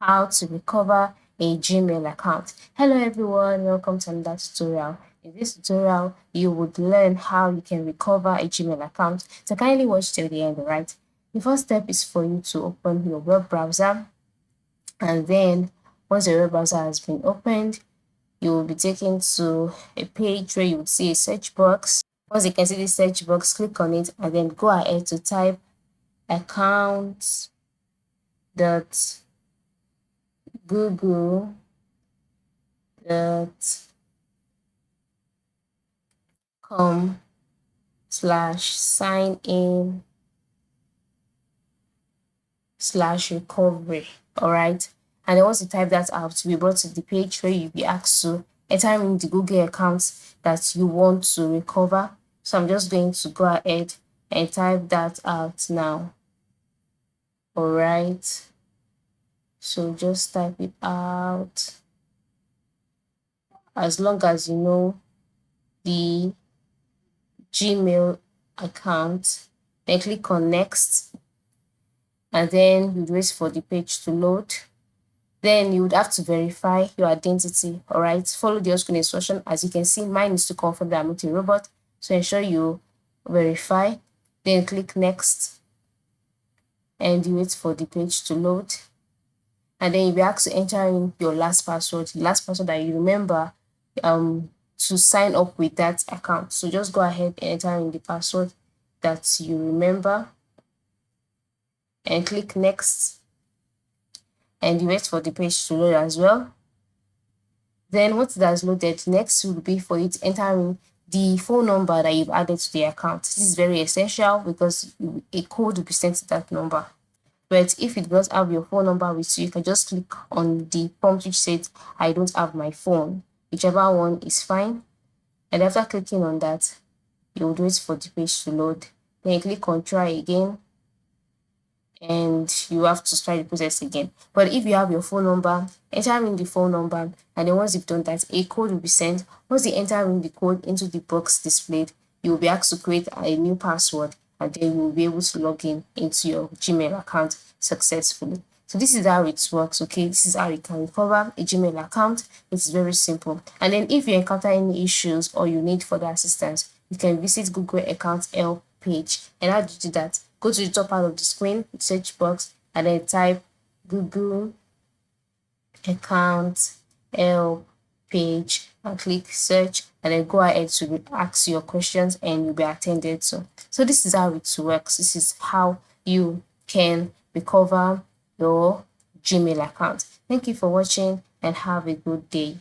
how to recover a Gmail account. Hello everyone, welcome to another tutorial. In this tutorial, you would learn how you can recover a Gmail account. So kindly watch till the end, right? The first step is for you to open your web browser, and then once your web browser has been opened, you will be taken to a page where you would see a search box. Once you can see the search box, click on it and then go ahead to type account.google.com/sign-in/recovery. All right. And then once you type that out, you'll be brought to the page where you'll be asked to enter in the Google account that you want to recover. So I'm just going to go ahead and type that out now. All right. So just type it out. As long as you know the Gmail account, then click on next, and then you wait for the page to load. Then you would have to verify your identity. All right, follow the on-screen instruction. As you can see, mine is to confirm that I'm not a robot, so ensure you verify, then click next, and you wait for the page to load. And then you'll be asked to enter in your last password, the last password that you remember to sign up with that account. So just go ahead and enter in the password that you remember and click next, and you wait for the page to load as well. Then once it has loaded, next will be for you to enter in the phone number that you've added to the account. This is very essential because a code will be sent to that number. But if you do not have your phone number with you, you can just click on the prompt which says, I don't have my phone. Whichever one is fine. And after clicking on that, you would wait for the page to load. Then you click on try again, and you have to start the process again. But if you have your phone number, enter in the phone number, and then once you've done that, a code will be sent. Once you enter in the code into the box displayed, you will be asked to create a new password, and then you will be able to log in into your Gmail account successfully. So this is how it works, okay? This is how you can recover a Gmail account. It's very simple. And then if you encounter any issues or you need further assistance, you can visit Google Account Help page. And how do you do that? Go to the top part of the screen, search box, and then type Google Account Help page and click search, and then go ahead to ask your questions and you'll be attended to. So this is how it works. This is how you can recover your Gmail account. Thank you for watching and have a good day.